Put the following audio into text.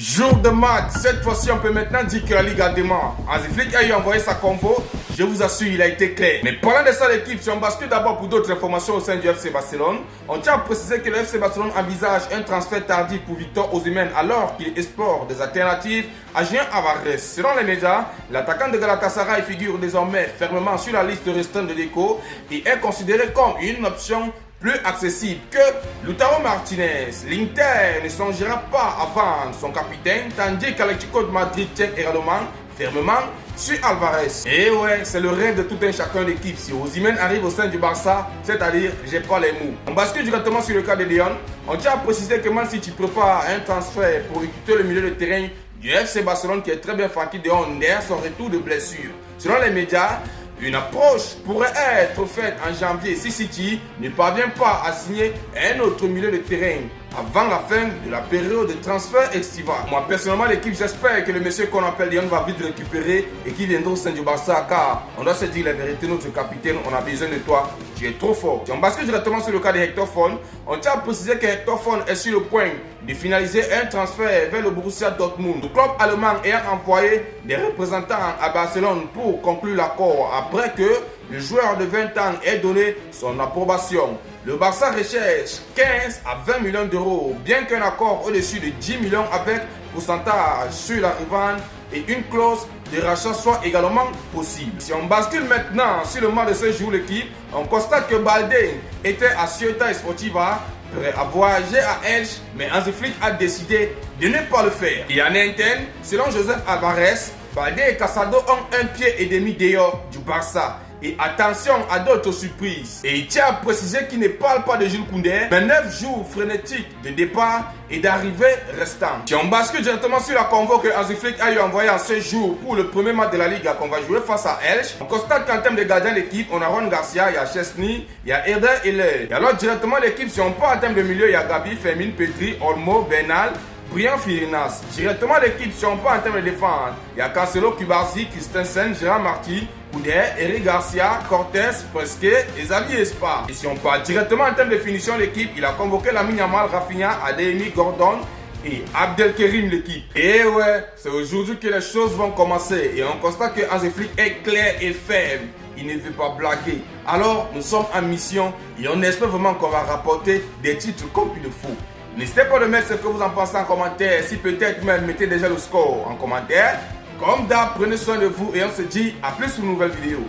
Jour de match, cette fois-ci on peut maintenant dire que la Ligue a démarré. Hansi Flick a eu envoyé sa convo, je vous assure il a été clair. Mais parlant de ça l'équipe, si on bascule d'abord pour d'autres informations au sein du FC Barcelone, on tient à préciser que le FC Barcelone envisage un transfert tardif pour Victor Osimhen alors qu'il explore des alternatives à Julián Álvarez. Selon les médias, l'attaquant de Galatasaray figure désormais fermement sur la liste restreinte de Deco et est considéré comme une option plus accessible que Lautaro Martinez. L'Inter ne songera pas à vendre son capitaine, tandis qu'Atlético de Madrid tient également fermement sur Álvarez. Et ouais, c'est le rêve de tout un chacun d'équipe. Si Osimhen arrive au sein du Barça, c'est-à-dire, j'ai pas les mots. On bascule directement sur le cas de Lyon. On tient à préciser que Man City prépare un transfert pour recruter le milieu de terrain du FC Barcelone qui est très bien flanqué de Under, son retour de blessure. Selon les médias, une approche pourrait être faite en janvier si City ne parvient pas à signer un autre milieu de terrain avant la fin de la période de transfert estival. Moi personnellement l'équipe, j'espère que le monsieur qu'on appelle Lyon va vite récupérer et qu'il viendra au sein du Barça, car on doit se dire la vérité, notre capitaine, on a besoin de toi, tu es trop fort. Si on bascule directement sur le cas de Hector Fon, on tient à préciser que Hector Fon est sur le point de finaliser un transfert vers le Borussia Dortmund. Le club allemand ayant envoyé des représentants à Barcelone pour conclure l'accord après que le joueur de 20 ans ait donné son approbation. Le Barça recherche 15 à 20 millions d'euros, bien qu'un accord au-dessus de 10 millions avec pourcentage sur la revente et une clause de rachat soit également possible. Si on bascule maintenant sur le match de ce jour l'équipe, on constate que Baldé était à Ceuta Sportiva, prêt à voyager à Elche, mais Hansi Flick a décidé de ne pas le faire. Et en interne, selon Joseph Álvarez, Baldé et Casado ont un pied et demi dehors du Barça. Et attention à d'autres surprises. Et il tient à préciser qu'il ne parle pas de Jules Koundé, mais 9 jours frénétiques de départ et d'arrivée restants. Si on bascule directement sur la convo que Hansi Flick a eu envoyé en ce jour pour le premier match de la Ligue qu'on va jouer face à Elche, on constate qu'en termes de gardien d'équipe, on a Ron Garcia, il y a Chesney, il y a Eder Heller. Et alors directement l'équipe, si on part en termes de milieu, il y a Gabi, Fermin, Pedri, Olmo, Bernal, Brian Firinas. Directement l'équipe, si on part en termes de défense, il y a Cancelo, Kubarsi, Christensen, Gérard Marty, Koundé, Eric Garcia, Cortés, Presque et Xavi Espa. Et si on part directement en termes de finition, l'équipe, il a convoqué Lamine Yamal, Rafinha, Adeyemi, Gordon et Abdelkerim l'équipe. Et ouais, c'est aujourd'hui que les choses vont commencer. Et on constate que Hansi Flick est clair et ferme. Il ne veut pas blaguer. Alors, nous sommes en mission et on espère vraiment qu'on va rapporter des titres comme il le faut. N'hésitez pas de mettre ce que vous en pensez en commentaire. Si peut-être même mettez déjà le score en commentaire. Comme d'hab, prenez soin de vous et on se dit à plus pour une nouvelle vidéo.